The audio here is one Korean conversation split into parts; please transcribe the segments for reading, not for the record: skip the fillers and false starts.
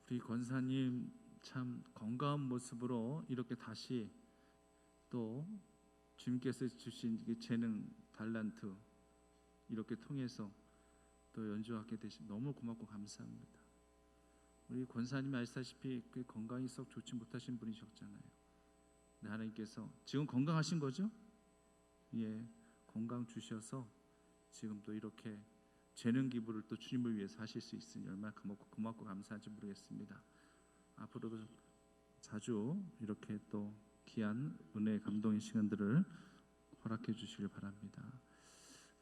우리 권사님 참 건강한 모습으로 이렇게 다시 또 주님께서 주신 재능, 달란트 이렇게 통해서 또 연주하게 되신 너무 고맙고 감사합니다. 우리 권사님이 아시다시피 그 건강이 썩 좋지 못하신 분이셨잖아요. 하나님께서 지금 건강하신 거죠? 예, 건강 주셔서 지금 또 이렇게 재능 기부를 또 주님을 위해서 하실 수 있으니 얼마나 고맙고 감사한지 모르겠습니다. 앞으로도 자주 이렇게 또 귀한 은혜의 감동의 시간들을 허락해 주시길 바랍니다.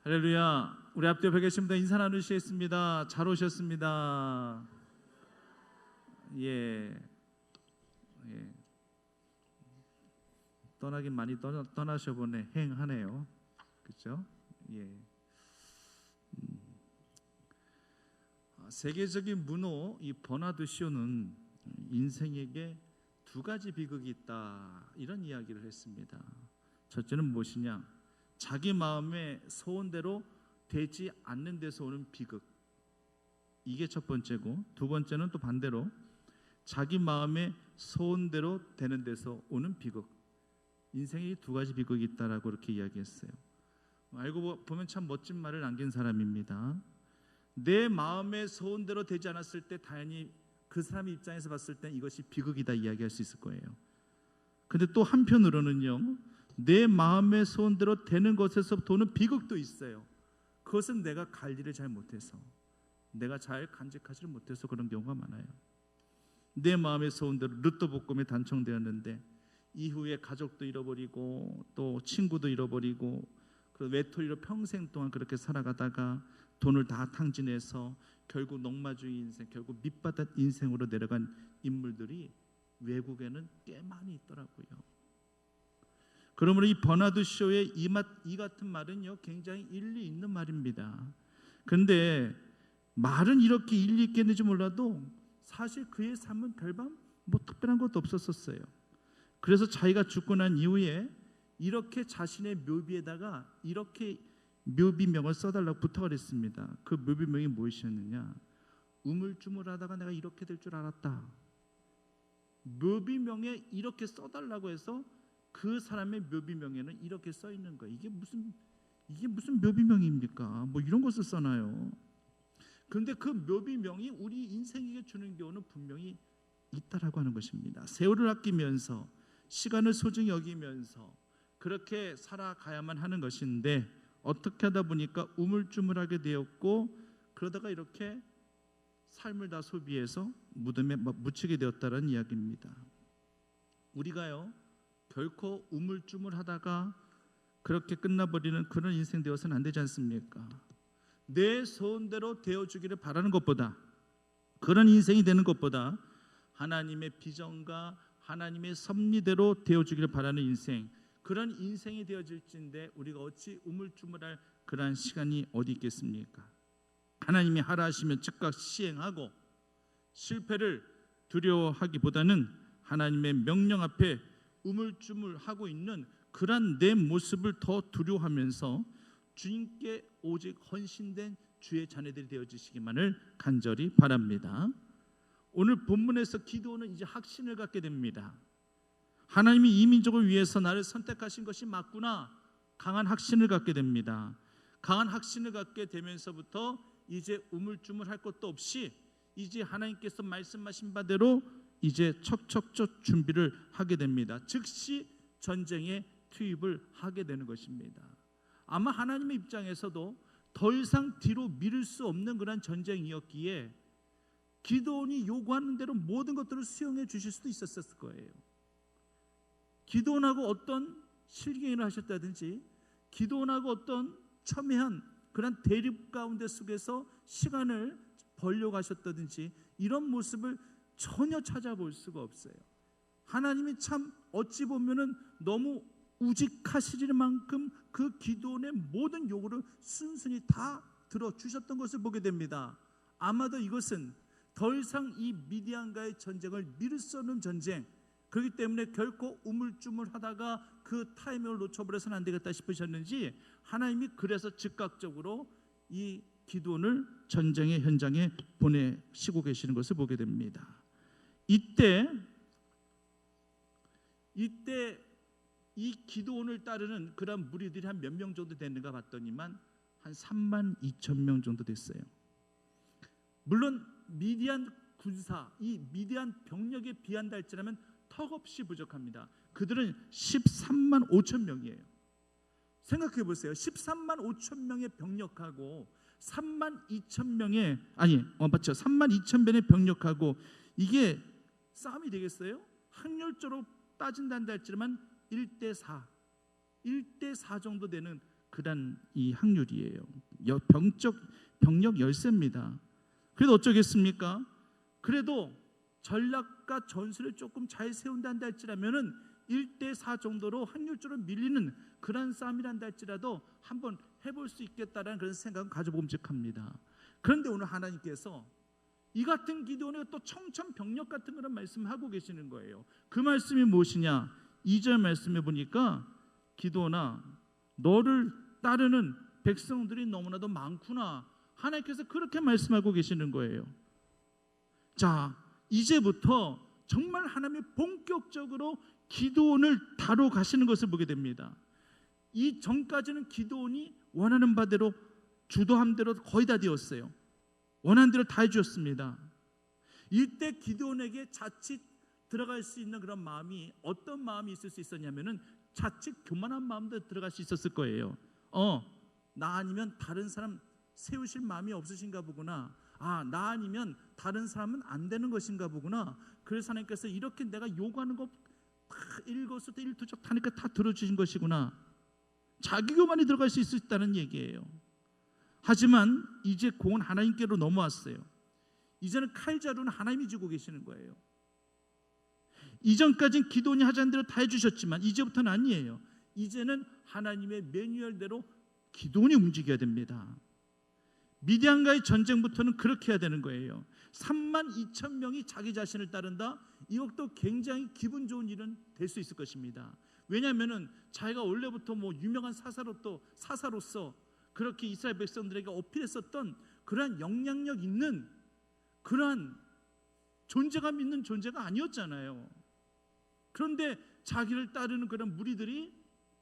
할렐루야. 우리 앞에 계신 분들 인사 나누시겠습니다. 잘 오셨습니다. 예. 떠나긴 많이 떠나셔보네. 행하네요. 그렇죠? 예. 세계적인 문호 이 버나드 쇼는 인생에게 두 가지 비극이 있다 이런 이야기를 했습니다. 첫째는 무엇이냐? 자기 마음의 소원대로 되지 않는 데서 오는 비극, 이게 첫 번째고, 두 번째는 또 반대로 자기 마음의 소원대로 되는 데서 오는 비극. 인생에 두 가지 비극이 있다라고 이렇게 이야기했어요. 알고 보면 참 멋진 말을 남긴 사람입니다. 내 마음의 소원대로 되지 않았을 때 당연히 그 사람 입장에서 봤을 때 이것이 비극이다 이야기할 수 있을 거예요. 근데 또 한편으로는요, 내 마음의 소원대로 되는 것에서부터 오는 비극도 있어요. 그것은 내가 관리를 잘 못해서, 내가 잘 간직하지를 못해서 그런 경우가 많아요. 내 마음의 소원대로 루또 복음에 단청되었는데 이후에 가족도 잃어버리고 또 친구도 잃어버리고 외톨이로 평생 동안 그렇게 살아가다가 돈을 다 탕진해서 결국 농마주의 인생, 결국 밑바닥 인생으로 내려간 인물들이 외국에는 꽤 많이 있더라고요. 그러므로 이 버나드 쇼의 이 같은 말은요, 굉장히 일리 있는 말입니다. 그런데 말은 이렇게 일리 있겠는지 몰라도 사실 그의 삶은 별반 뭐 특별한 것도 없었어요. 그래서 자기가 죽고 난 이후에 이렇게 자신의 묘비에다가 이렇게 묘비명을 써달라고 부탁을 했습니다. 그 묘비명이 무엇이었느냐? 우물쭈물하다가 내가 이렇게 될 줄 알았다. 묘비명에 이렇게 써달라고 해서 그 사람의 묘비명에는 이렇게 써 있는 거예요. 이게 무슨 묘비명입니까? 뭐 이런 것을 써놔요. 그런데 그 묘비명이 우리 인생에게 주는 교훈은 분명히 있다라고 하는 것입니다. 세월을 아끼면서 시간을 소중히 여기면서 그렇게 살아가야만 하는 것인데 어떻게 하다 보니까 우물쭈물하게 되었고 그러다가 이렇게 삶을 다 소비해서 무덤에 묻히게 되었다는 이야기입니다. 우리가요 결코 우물쭈물하다가 그렇게 끝나버리는 그런 인생 되어서는 안 되지 않습니까? 내 소원대로 되어주기를 바라는 것보다, 그런 인생이 되는 것보다 하나님의 비전과 하나님의 섭리대로 되어주기를 바라는 인생, 그런 인생이 되어질진데 우리가 어찌 우물쭈물할 그러한 시간이 어디 있겠습니까? 하나님이 하라 하시면 즉각 시행하고 실패를 두려워하기보다는 하나님의 명령 앞에 우물쭈물하고 있는 그러한 내 모습을 더 두려워하면서 주님께 오직 헌신된 주의 자녀들이 되어주시기만을 간절히 바랍니다. 오늘 본문에서 기드온은 이제 확신을 갖게 됩니다. 하나님이 이 민족을 위해서 나를 선택하신 것이 맞구나, 강한 확신을 갖게 됩니다. 강한 확신을 갖게 되면서부터 이제 우물쭈물할 것도 없이 이제 하나님께서 말씀하신 바대로 이제 척척척 준비를 하게 됩니다. 즉시 전쟁에 투입을 하게 되는 것입니다. 아마 하나님의 입장에서도 더 이상 뒤로 미룰 수 없는 그런 전쟁이었기에 기드온이 요구하는 대로 모든 것들을 수용해 주실 수도 있었을 거예요. 기드온하고 어떤 실갱이를 하셨다든지 기드온하고 어떤 첨예한 그런 대립 가운데 속에서 시간을 벌려고 하셨다든지 이런 모습을 전혀 찾아볼 수가 없어요. 하나님이 참 어찌 보면은 너무 우직하시리는 만큼 그 기드온의 모든 요구를 순순히 다 들어주셨던 것을 보게 됩니다. 아마도 이것은 더 이상 이 미디안과의 전쟁을 미룰 수 없는 전쟁, 그렇기 때문에 결코 우물쭈물하다가 그 타이밍을 놓쳐버려서는 안 되겠다 싶으셨는지 하나님이 그래서 즉각적으로 이 기드온을 전쟁의 현장에 보내시고 계시는 것을 보게 됩니다. 이때 이 기드온을 따르는 그런 무리들이 한 몇 명 정도 됐는가 봤더니만 한 3만 2천 명 정도 됐어요. 물론 미디안 군사, 이 미디안 병력에 비한다 할지라면 턱없이 부족합니다. 그들은 13만 5천 명이에요. 생각해 보세요. 13만 5천 명의 병력하고 3만 2천 명의 3만 2천 명의 병력하고 이게 싸움이 되겠어요? 확률적으로 따진다 할지라면 1대4 정도 되는 그런 이 확률이에요. 병력 열세입니다. 그래도 어쩌겠습니까? 그래도 전략과 전술을 조금 잘 세운다 할지라면은 1대4 정도로 확률적으로 밀리는 그런 싸움이란다 할지라도 한번 해볼 수 있겠다라는 그런 생각은 가져봄직합니다. 그런데 오늘 하나님께서 이 같은 기드온에 또 청천벽력 같은 그런 말씀하고 계시는 거예요. 그 말씀이 무엇이냐? 2절 말씀에 보니까 기드온아, 너를 따르는 백성들이 너무나도 많구나. 하나님께서 그렇게 말씀하고 계시는 거예요. 자, 이제부터 정말 하나님이 본격적으로 기드온을 다뤄 가시는 것을 보게 됩니다. 이 전까지는 기드온이 원하는 바대로 주도한 대로 거의 다 되었어요. 원하는 대로 다 해주었습니다. 이때 기드온에게 자칫 들어갈 수 있는 그런 마음이 어떤 마음이 있을 수 있었냐면은 자칫 교만한 마음도 들어갈 수 있었을 거예요. 나 아니면 다른 사람 세우실 마음이 없으신가 보구나. 나 아니면 다른 사람은 안 되는 것인가 보구나. 그래서 하나님께서 이렇게 내가 요구하는 거 다 일거수도 일투족 하니까 다 들어주신 것이구나. 자기 교만이 들어갈 수 있다는 얘기예요. 하지만 이제 공은 하나님께로 넘어왔어요. 이제는 칼자루는 하나님이 쥐고 계시는 거예요. 이전까지는 기드온이 하자는 대로 다 해주셨지만 이제부터는 아니에요. 이제는 하나님의 매뉴얼대로 기드온이 움직여야 됩니다. 미디안과의 전쟁부터는 그렇게 해야 되는 거예요. 3만 2천 명이 자기 자신을 따른다? 이것도 굉장히 기분 좋은 일은 될 수 있을 것입니다. 왜냐하면 자기가 원래부터 유명한 사사로서 그렇게 이스라엘 백성들에게 어필했었던 그러한 영향력 있는 그러한 존재감 있는 존재가 아니었잖아요. 그런데 자기를 따르는 그런 무리들이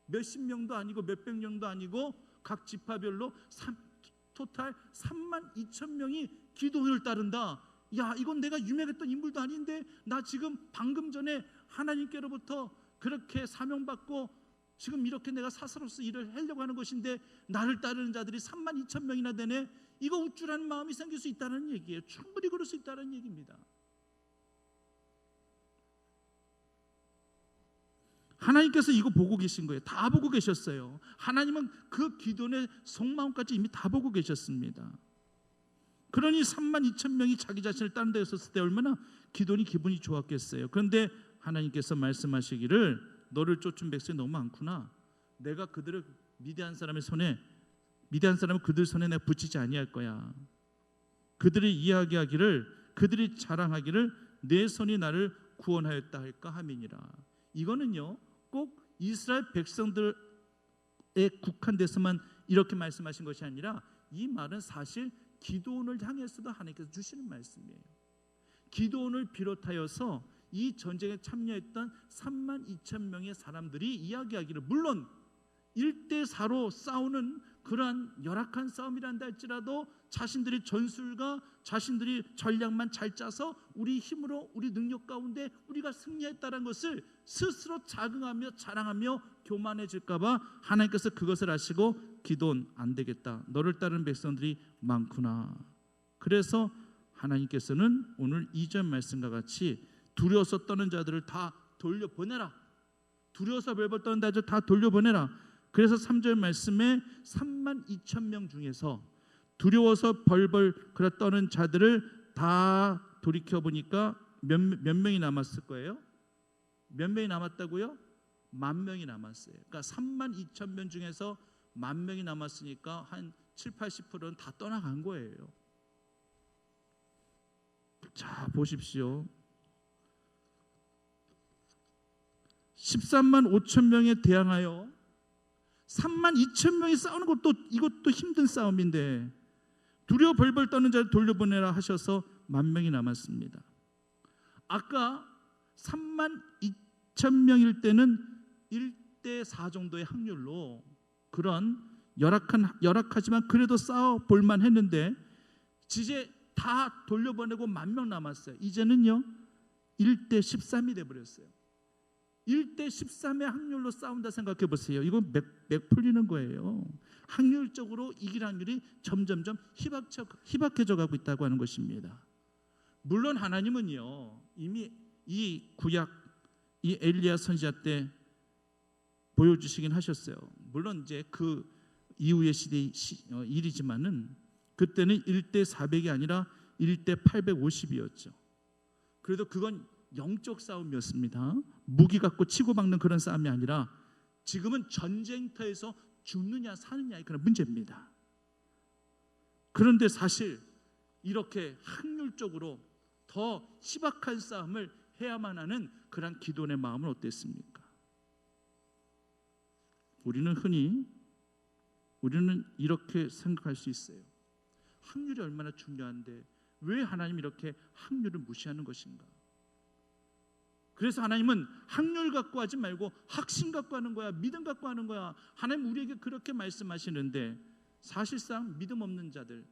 몇십 명도 아니고 몇백 명도 아니고 각 지파별로 토탈 3만 2천 명이 기드온을 따른다. 야, 이건 내가 유명했던 인물도 아닌데 나 지금 방금 전에 하나님께로부터 그렇게 사명받고 지금 이렇게 내가 사사로서 일을 하려고 하는 것인데 나를 따르는 자들이 3만 2천 명이나 되네. 이거 우쭐하는 마음이 생길 수 있다는 얘기예요. 충분히 그럴 수 있다는 얘기입니다. 하나님께서 이거 보고 계신 거예요. 다 보고 계셨어요. 하나님은 그 기드온의 속마음까지 이미 다 보고 계셨습니다. 그러니 3만 2천 명이 자기 자신을 따른 데 있었을 때 얼마나 기드온이 기분이 좋았겠어요. 그런데 하나님께서 말씀하시기를 너를 쫓은 백성이 너무 많구나. 내가 그들을 미디안 사람을 그들 손에 내가 붙이지 아니할 거야. 그들이 이야기하기를 그들이 자랑하기를 내 손이 나를 구원하였다 할까 함이니라. 이거는요 꼭 이스라엘 백성들에 국한돼서만 이렇게 말씀하신 것이 아니라 이 말은 사실 기드온을 향해서도 하나님께서 주시는 말씀이에요. 기드온을 비롯하여서 이 전쟁에 참여했던 3만 2천 명의 사람들이 이야기하기를, 물론 1대4로 싸우는 그러한 열악한 싸움이란다 할지라도 자신들의 전술과 자신들이 전략만 잘 짜서 우리 힘으로 우리 능력 가운데 우리가 승리했다는 것을 스스로 자긍하며 자랑하며 교만해질까 봐 하나님께서 그것을 아시고 기드온 안 되겠다. 너를 따르는 백성들이 많구나. 그래서 하나님께서는 오늘 2절 말씀과 같이 두려워서 떠는 자들을 다 돌려보내라. 두려워서 벌벌 떠는 자들 다 돌려보내라. 그래서 3절 말씀에 3만 2천 명 중에서 두려워서 벌벌 떠는 자들을 다 돌이켜보니까 몇 명이 남았을 거예요? 몇 명이 남았다고요? 10,000명이 남았어요. 그러니까 3만 2천 명 중에서 10,000명이 남았으니까 한 70-80%는 다 떠나간 거예요. 자, 보십시오. 13만 5천 명에 대항하여 3만 2천 명이 싸우는 것도 이것도 힘든 싸움인데 두려워 벌벌 떠는 자를 돌려보내라 하셔서 10,000명이 남았습니다. 아까 32,000명일 때는 1대 4 정도의 확률로 그런 열악하지만 그래도 싸워 볼만 했는데 이제 다 돌려보내고 10,000명 남았어요. 이제는요 1대 13이 돼버렸어요. 1대 13의 확률로 싸운다 생각해 보세요. 이건 맥 풀리는 거예요. 확률적으로 이길 확률이 점점점 희박해져 가고 있다고 하는 것입니다. 물론 하나님은요 이미 이 구약 이 엘리야 선지자 때 보여주시긴 하셨어요. 물론 이제 그 이후의 시대의 일이지만은 그때는 1대 400이 아니라 1대 850이었죠. 그래도 그건 영적 싸움이었습니다. 무기 갖고 치고받는 그런 싸움이 아니라 지금은 전쟁터에서 죽느냐 사느냐의 그런 문제입니다. 그런데 사실 이렇게 확률적으로 더 희박한 싸움을 해야만 하는 그런 기도의 마음은 어땠습니까? 우리는 이렇게 생각할 수 있어요. 확률이 얼마나 중요한데 왜 하나님이 이렇게 확률을 무시하는 것인가? 그래서 하나님은 확률 갖고 하지 말고 확신 갖고 하는 거야, 믿음 갖고 하는 거야. 하나님 우리에게 그렇게 말씀하시는데 사실상 믿음 없는 자들,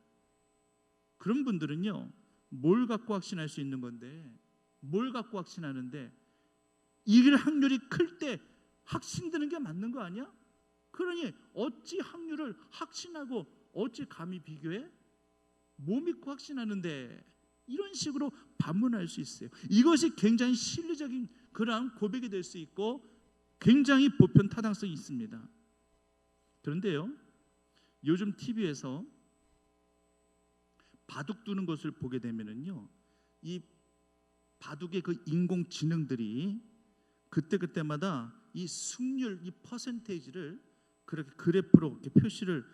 그런 분들은요 뭘 갖고 확신할 수 있는 건데, 뭘 갖고 확신하는데 이길 확률이 클 때 확신드는 게 맞는 거 아니야? 그러니 어찌 확률을 확신하고 어찌 감히 비교해? 뭐 믿고 확신하는데? 이런 식으로 반문할 수 있어요. 이것이 굉장히 실리적인 그러한 고백이 될 수 있고 굉장히 보편 타당성이 있습니다. 그런데요 요즘 TV에서 바둑 두는 것을 보게 되면은요 이 바둑의 그 인공지능들이 그때마다 이 승률, 이 퍼센테이지를 그렇게 그래프로 이렇게 표시를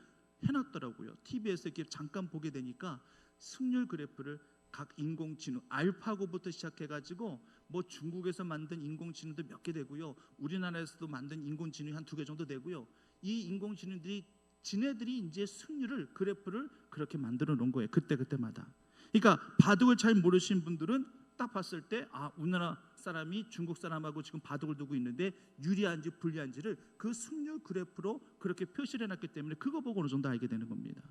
해놨더라고요. TV에서 이렇게 잠깐 보게 되니까 승률 그래프를 각 인공지능 알파고부터 시작해가지고 뭐 중국에서 만든 인공지능도 몇 개 되고요, 우리나라에서도 만든 인공지능이 한 2개 정도 되고요. 이 인공지능들이 지네들이 이제 승률을 그래프를 그렇게 만들어 놓은 거예요. 그때마다. 그러니까 바둑을 잘 모르시는 분들은 딱 봤을 때 우리나라 사람이 중국 사람하고 지금 바둑을 두고 있는데 유리한지 불리한지를 그 승률 그래프로 그렇게 표시를 해놨기 때문에 그거 보고 어느 정도 알게 되는 겁니다.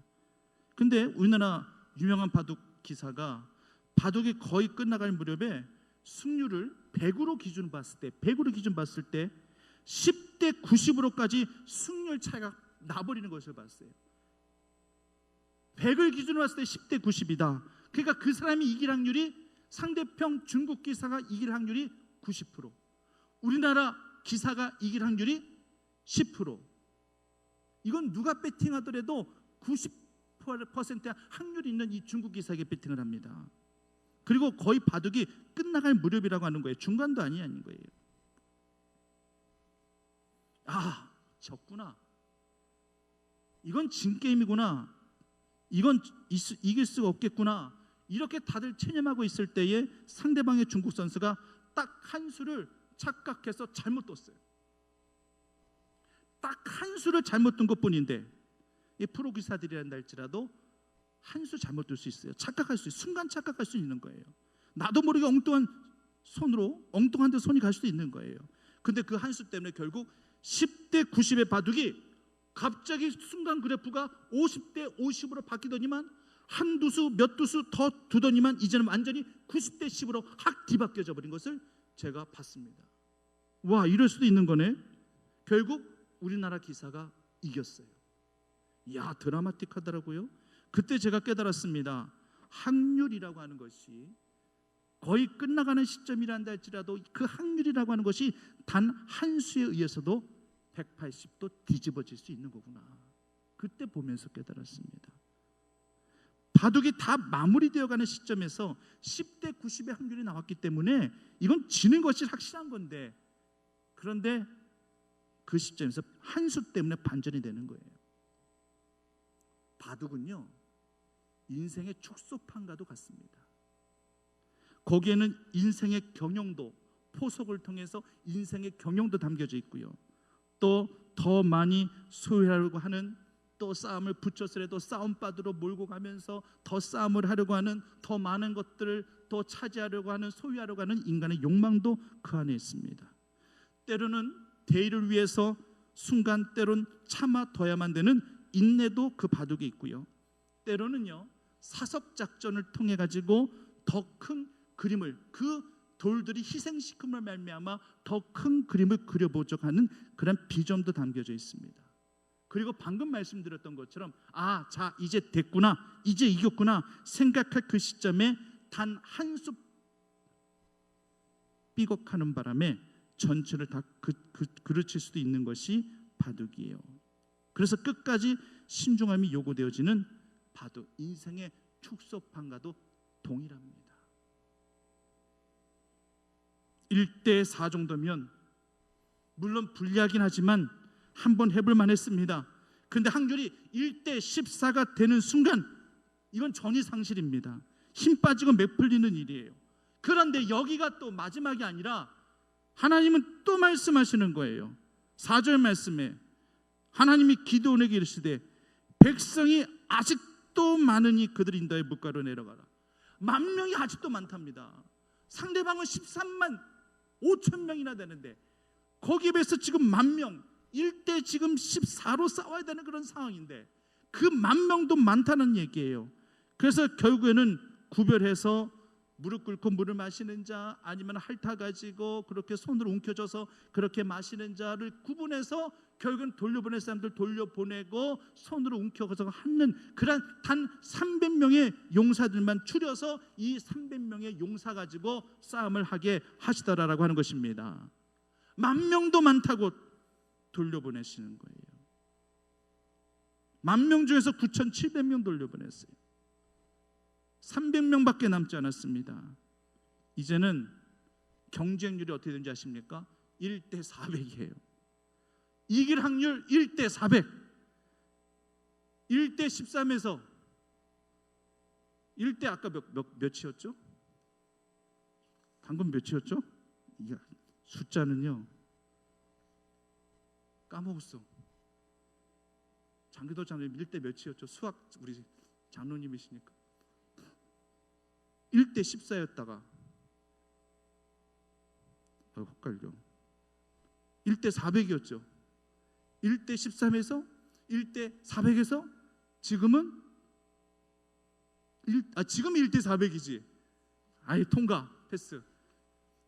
근데 우리나라 유명한 바둑 기사가 바둑이 거의 끝나갈 무렵에 승률을 100으로 기준 봤을 때 10대 90으로까지 승률 차이가 나버리는 것을 봤어요. 100을 기준으로 봤을 때 10대 90이다. 그러니까 그 사람이 이길 확률이, 상대편 중국 기사가 이길 확률이 90%, 우리나라 기사가 이길 확률이 10%. 이건 누가 배팅하더라도 90%의 확률이 있는 이 중국 기사에게 배팅을 합니다. 그리고 거의 바둑이 끝나갈 무렵이라고 하는 거예요. 중간도 아닌 거예요. 졌구나, 이건 진 게임이구나, 이건 이길 수가 없겠구나, 이렇게 다들 체념하고 있을 때에 상대방의 중국 선수가 딱 한 수를 착각해서 잘못 뒀어요. 딱 한 수를 잘못 둔 것뿐인데, 이 프로 기사들이란다 할지라도 한 수 잘못 둘 수 있어요. 착각할 수 있어요. 순간 착각할 수 있는 거예요. 나도 모르게 엉뚱한 데 손이 갈 수도 있는 거예요. 근데 그 한 수 때문에 결국 10대 90의 바둑이 갑자기 순간 그래프가 50대 50으로 바뀌더니만 한두 수 몇 두 수 더 두더니만 이제는 완전히 90대 10으로 확 뒤바뀌어져 버린 것을 제가 봤습니다. 와, 이럴 수도 있는 거네. 결국 우리나라 기사가 이겼어요. 이야, 드라마틱하더라고요. 그때 제가 깨달았습니다. 확률이라고 하는 것이 거의 끝나가는 시점이란다 할지라도 그 확률이라고 하는 것이 단 한 수에 의해서도 180도 뒤집어질 수 있는 거구나. 그때 보면서 깨달았습니다. 바둑이 다 마무리되어가는 시점에서 10대 90의 확률이 나왔기 때문에 이건 지는 것이 확실한 건데, 그런데 그 시점에서 한 수 때문에 반전이 되는 거예요. 바둑은요 인생의 축소판과도 같습니다. 거기에는 인생의 경영도, 포석을 통해서 인생의 경영도 담겨져 있고요, 또 더 많이 소유하려고 하는 또 싸움을 붙였으라도 싸움바다로 몰고 가면서 더 싸움을 하려고 하는, 더 많은 것들을 더 차지하려고 하는, 소유하려고 하는 인간의 욕망도 그 안에 있습니다. 때로는 대의를 위해서 순간, 때로는 참아둬야만 되는 인내도 그 바둑에 있고요. 때로는요, 사석작전을 통해 가지고 더 큰 그림을, 그 돌들이 희생시킴을 말미암아 더 큰 그림을 그려보자고 하는 그런 비전도 담겨져 있습니다. 그리고 방금 말씀드렸던 것처럼 자 이제 됐구나, 이제 이겼구나 생각할 그 시점에 단 한 수 삐걱하는 바람에 전체를 다 그르칠 수도 있는 것이 바둑이에요. 그래서 끝까지 신중함이 요구되어지는 바둑, 인생의 축소판과도 동일합니다. 1대4 정도면 물론 불리하긴 하지만 한번 해볼 만했습니다. 그런데 확률이 1대14가 되는 순간 이건 전이상실입니다. 힘 빠지고 맥 풀리는 일이에요. 그런데 여기가 또 마지막이 아니라 하나님은 또 말씀하시는 거예요. 4절 말씀에 하나님이 기드온에게 이르시되 백성이 아직도 많으니 그들 인도에 물가로 내려가라. 10,000명이 아직도 많답니다. 상대방은 13만 5천 명이나 되는데 거기에 비해서 지금 10,000명, 1대 지금 14로 싸워야 되는 그런 상황인데 그 10,000명도 많다는 얘기예요. 그래서 결국에는 구별해서 무릎 꿇고 물을 마시는 자, 아니면 핥아 가지고 그렇게 손으로 움켜줘서 그렇게 마시는 자를 구분해서 결국은 돌려보낼 사람들 돌려보내고 손으로 움켜서 하는 그런 단 300명의 용사들만 추려서 이 300명의 용사 가지고 싸움을 하게 하시더라라고 하는 것입니다. 10,000명도 많다고 돌려보내시는 거예요. 10,000명 중에서 9,700명 돌려보냈어요. 300명밖에 남지 않았습니다. 이제는 경쟁률이 어떻게 되는지 아십니까? 1대400이에요. 이길 확률 1대400. 1대13에서 1대 아까 몇이었죠? 방금 몇이었죠? 숫자는요 까먹었어. 장기도 장로님 1대 몇이었죠? 수학 우리 장로님이시니까 1대14였다가 헷갈려. 1대400이었죠. 1대13에서 1대400에서 지금은 지금 1대400이지. 통과 패스.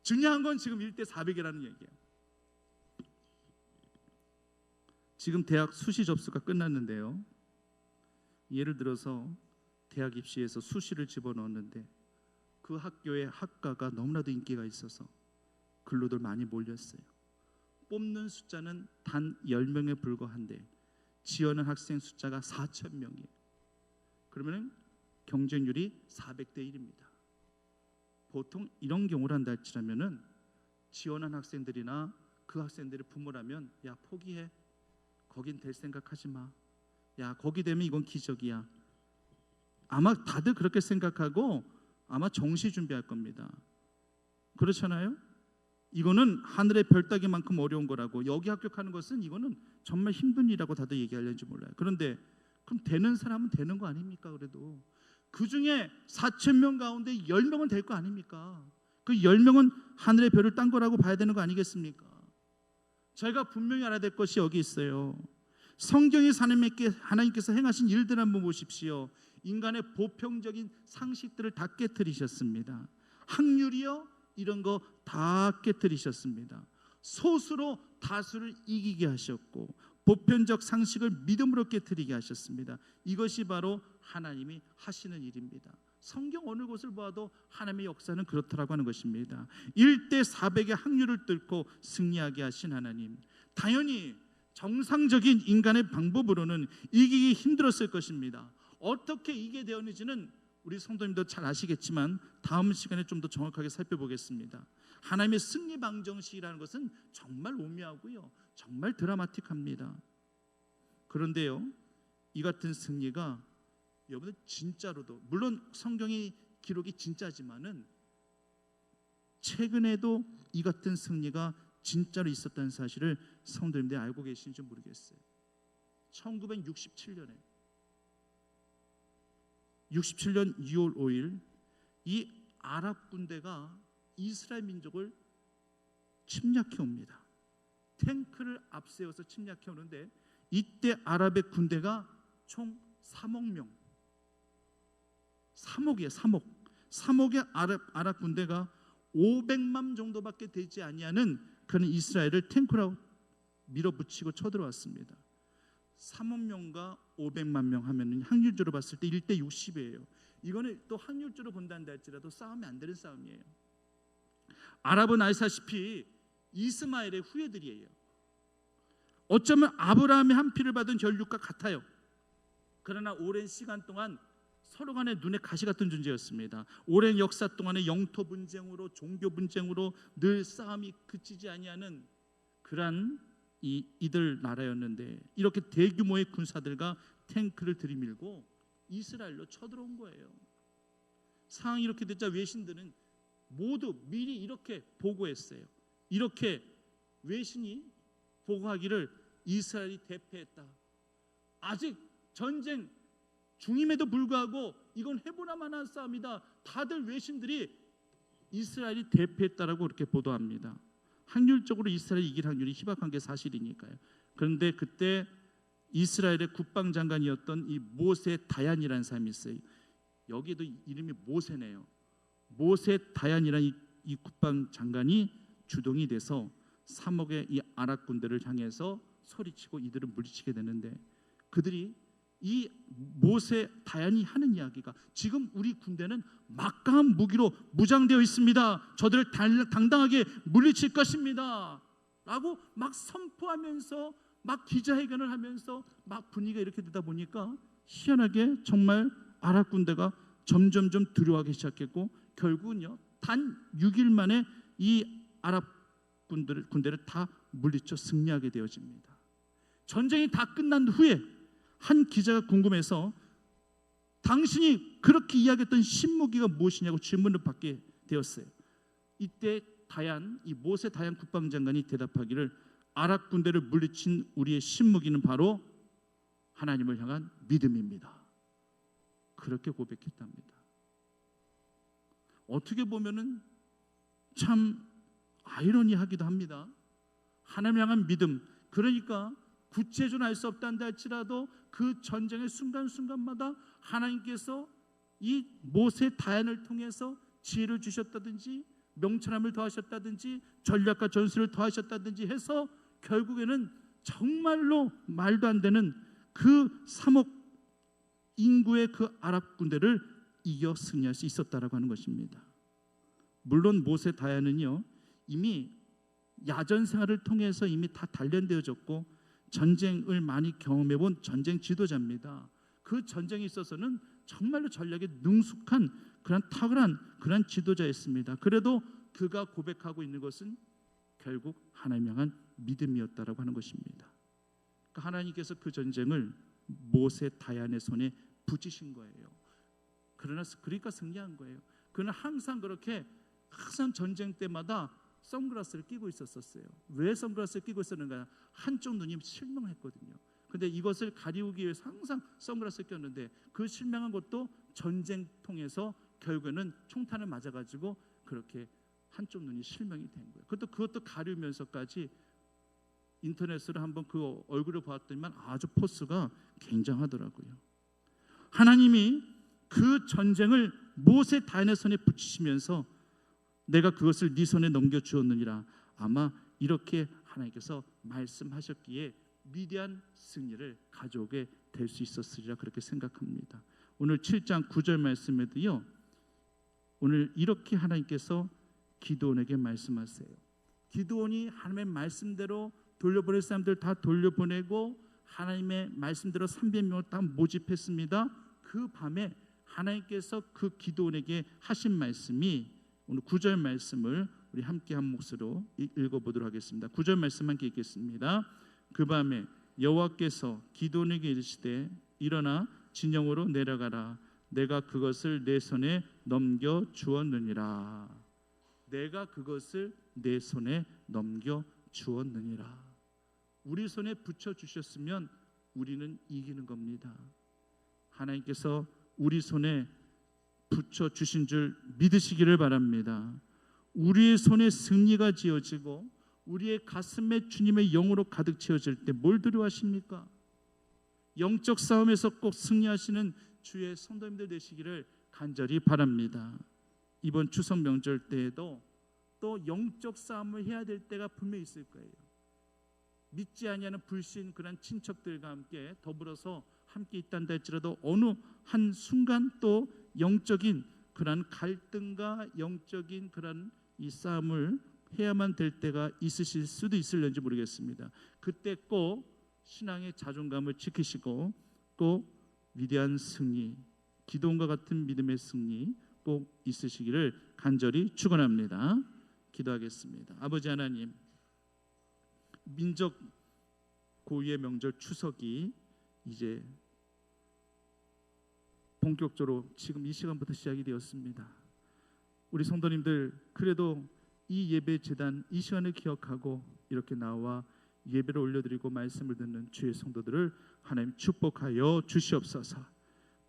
중요한 건 지금 1대400이라는 얘기예요. 지금 대학 수시 접수가 끝났는데요. 예를 들어서 대학 입시에서 수시를 집어넣었는데 그 학교의 학과가 너무나도 인기가 있어서 근로들 많이 몰렸어요. 뽑는 숫자는 단 10명에 불과한데 지원한 학생 숫자가 4,000명이에요. 그러면 경쟁률이 400대 1입니다. 보통 이런 경우를 한다 할지라면은 지원한 학생들이나 그 학생들의 부모라면 야 포기해. 거긴 될 생각하지 마. 야 거기 되면 이건 기적이야. 아마 다들 그렇게 생각하고 아마 정시 준비할 겁니다. 그렇잖아요? 이거는 하늘의 별 따기만큼 어려운 거라고, 여기 합격하는 것은 이거는 정말 힘든 일이라고 다들 얘기하려는지 몰라요. 그런데 그럼 되는 사람은 되는 거 아닙니까? 그래도 그 중에 4,000명 가운데 10명은 될 거 아닙니까? 그 10명은 하늘의 별을 딴 거라고 봐야 되는 거 아니겠습니까? 저희가 분명히 알아야 될 것이 여기 있어요. 성경이 하나님께서 행하신 일들 한번 보십시오. 인간의 보편적인 상식들을 다 깨트리셨습니다. 확률이요 이런 거 다 깨트리셨습니다. 소수로 다수를 이기게 하셨고 보편적 상식을 믿음으로 깨트리게 하셨습니다. 이것이 바로 하나님이 하시는 일입니다. 성경 어느 곳을 보아도 하나님의 역사는 그렇다라고 하는 것입니다. 1대400의 확률을 뚫고 승리하게 하신 하나님, 당연히 정상적인 인간의 방법으로는 이기기 힘들었을 것입니다. 어떻게 이게 되었는지는 우리 성도님도 잘 아시겠지만 다음 시간에 좀 더 정확하게 살펴보겠습니다. 하나님의 승리 방정식이라는 것은 정말 오묘하고요, 정말 드라마틱합니다. 그런데요, 이 같은 승리가 여러분들 진짜로도, 물론 성경의 기록이 진짜지만은 최근에도 이 같은 승리가 진짜로 있었다는 사실을 성도님들이 알고 계신지 모르겠어요. 1967년 2월 5일 이 아랍 군대가 이스라엘 민족을 침략해 옵니다. 탱크를 앞세워서 침략해 오는데 이때 아랍의 군대가 총 3억 명, 3억의 아랍 군대가 500만 정도밖에 되지 아니하는 그런 이스라엘을 탱크로 밀어붙이고 쳐들어왔습니다. 3억 명과 500만 명 하면 확률적으로 봤을 때 1대 60이에요. 이거는 또 확률적으로 본다는다 할지라도 싸움이 안 되는 싸움이에요. 아랍은 아시다시피 이스마엘의 후예들이에요. 어쩌면 아브라함의 한 피를 받은 혈육과 같아요. 그러나 오랜 시간 동안 서로 간에 눈에 가시 같은 존재였습니다. 오랜 역사 동안에 영토 분쟁으로 종교 분쟁으로 늘 싸움이 그치지 아니하는 그러한 이들 나라였는데 이렇게 대규모의 군사들과 탱크를 들이밀고 이스라엘로 쳐들어온 거예요. 상황이 이렇게 되자 외신들은 모두 미리 이렇게 보고했어요. 이렇게 외신이 보고하기를 이스라엘이 대패했다. 아직 전쟁 중임에도 불구하고 이건 해보나 마나 싸움이다. 다들 외신들이 이스라엘이 대패했다라고 그렇게 보도합니다. 확률적으로 이스라엘이 이길 확률이 희박한 게 사실이니까요. 그런데 그때 이스라엘의 국방장관이었던 이 모세 다얀이라는 사람이 있어요. 여기에도 이름이 모세네요. 모세 다얀이라는 이 국방장관이 주동이 돼서 3억의 이 아랍 군대를 향해서 소리치고 이들을 물리치게 되는데 그들이 이 모세 다얀이 하는 이야기가 지금 우리 군대는 막강한 무기로 무장되어 있습니다. 저들을 당당하게 물리칠 것입니다. 라고 막 선포하면서 막 기자회견을 하면서 막 분위기가 이렇게 되다 보니까 희한하게 정말 아랍 군대가 점점점 두려워하기 시작했고 결국은요 단 6일 만에 이 아랍 군대를 다 물리쳐 승리하게 되어집니다. 전쟁이 다 끝난 후에 한 기자가 궁금해서 당신이 그렇게 이야기했던 신무기가 무엇이냐고 질문을 받게 되었어요. 이때 이 모세 다얀 국방장관이 대답하기를 아랍 군대를 물리친 우리의 신무기는 바로 하나님을 향한 믿음입니다. 그렇게 고백했답니다. 어떻게 보면은 참 아이러니하기도 합니다. 하나님을 향한 믿음, 그러니까 구체적으로 알 수 없다는데 할지라도 그 전쟁의 순간순간마다 하나님께서 이 모세 다얀을 통해서 지혜를 주셨다든지 명철함을 더하셨다든지 전략과 전술을 더하셨다든지 해서 결국에는 정말로 말도 안 되는 그 3억 인구의 그 아랍 군대를 이겨 승리할 수 있었다라고 하는 것입니다. 물론 모세 다얀은요 이미 야전 생활을 통해서 이미 다 단련되어졌고 전쟁을 많이 경험해본 전쟁 지도자입니다. 그 전쟁에 있어서는 정말로 전략에 능숙한 그런 탁월한 그런 지도자였습니다. 그래도 그가 고백하고 있는 것은 결국 하나님 향한 믿음이었다라고 하는 것입니다. 그러니까 하나님께서 그 전쟁을 모세 다얀의 손에 붙이신 거예요. 그러니까 승리한 거예요. 그는 항상 그렇게 항상 전쟁 때마다 선글라스를 끼고 있었어요. 왜 선글라스를 끼고 있었는가? 한쪽 눈이 실명했거든요. 근데 이것을 가리우기 위해서 항상 선글라스를 꼈는데 그 실명한 것도 전쟁 통해서 결국에는 총탄을 맞아가지고 그렇게 한쪽 눈이 실명이 된 거예요. 그것도 가리우면서까지 인터넷으로 한번 그 얼굴을 보았더니만 아주 포스가 굉장하더라고요. 하나님이 그 전쟁을 모세 다얀의 손에 붙이시면서 내가 그것을 네 손에 넘겨주었느니라. 아마 이렇게 하나님께서 말씀하셨기에 위대한 승리를 가져오게 될 수 있었으리라 그렇게 생각합니다. 오늘 7장 9절 말씀에도요 오늘 이렇게 하나님께서 기드온에게 말씀하세요. 기드온이 하나님의 말씀대로 돌려보낼 사람들 다 돌려보내고 하나님의 말씀대로 300명을 다 모집했습니다. 그 밤에 하나님께서 그 기드온에게 하신 말씀이 오늘 9절 말씀을 우리 함께 한 몫으로 읽어보도록 하겠습니다. 9절 말씀 함께 읽겠습니다. 그 밤에 여호와께서 기드온에게 이르시되 일어나 진영으로 내려가라. 내가 그것을 내 손에 넘겨 주었느니라. 내가 그것을 내 손에 넘겨 주었느니라. 우리 손에 붙여 주셨으면 우리는 이기는 겁니다. 하나님께서 우리 손에 붙여 주신 줄 믿으시기를 바랍니다. 우리의 손에 승리가 지어지고 우리의 가슴에 주님의 영으로 가득 채워질 때 뭘 두려워하십니까? 영적 싸움에서 꼭 승리하시는 주의 성도님들 되시기를 간절히 바랍니다. 이번 추석 명절 때에도 또 영적 싸움을 해야 될 때가 분명히 있을 거예요. 믿지 아니하는 불신 그런 친척들과 함께 더불어서 함께 있단다 할지라도 어느 한 순간 또 영적인 그런 갈등과 영적인 그런 이 싸움을 해야만 될 때가 있으실 수도 있을는지 모르겠습니다. 그때 꼭 신앙의 자존감을 지키시고 꼭 위대한 승리, 기도원과 같은 믿음의 승리 꼭 있으시기를 간절히 축원합니다. 기도하겠습니다. 아버지 하나님, 민족 고유의 명절 추석이 이제 본격적으로 지금 이 시간부터 시작이 되었습니다. 우리 성도님들 그래도 이 예배 제단 이 시간을 기억하고 이렇게 나와 예배를 올려드리고 말씀을 듣는 주의 성도들을 하나님 축복하여 주시옵소서.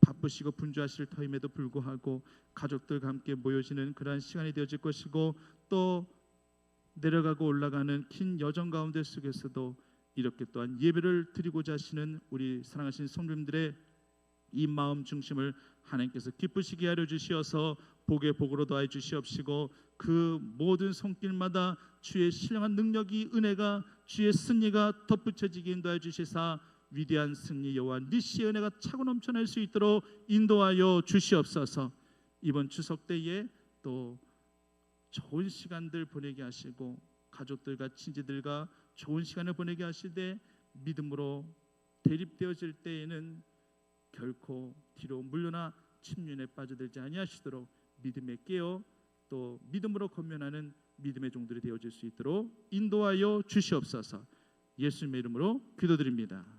바쁘시고 분주하실 터임에도 불구하고 가족들과 함께 모여지는 그러한 시간이 되어질 것이고 또 내려가고 올라가는 긴 여정 가운데 속에서도 이렇게 또한 예배를 드리고자 하시는 우리 사랑하신 성도님들의 이 마음 중심을 하나님께서 기쁘시게 하여 주시어서 복의 복으로 더하여 주시옵시고 그 모든 손길마다 주의 신령한 능력이 은혜가 주의 승리가 덧붙여지게 인도하여 주시사 위대한 승리 여호와 니시의 은혜가 차고 넘쳐날 수 있도록 인도하여 주시옵소서. 이번 추석 때에 또 좋은 시간들 보내게 하시고 가족들과 친지들과 좋은 시간을 보내게 하시되 믿음으로 대립되어질 때에는 결코 뒤로 물러나 침륜에 빠져들지 아니하시도록 믿음에 깨어 또 믿음으로 건면하는 믿음의 종들이 되어질 수 있도록 인도하여 주시옵소서. 예수님의 이름으로 기도드립니다.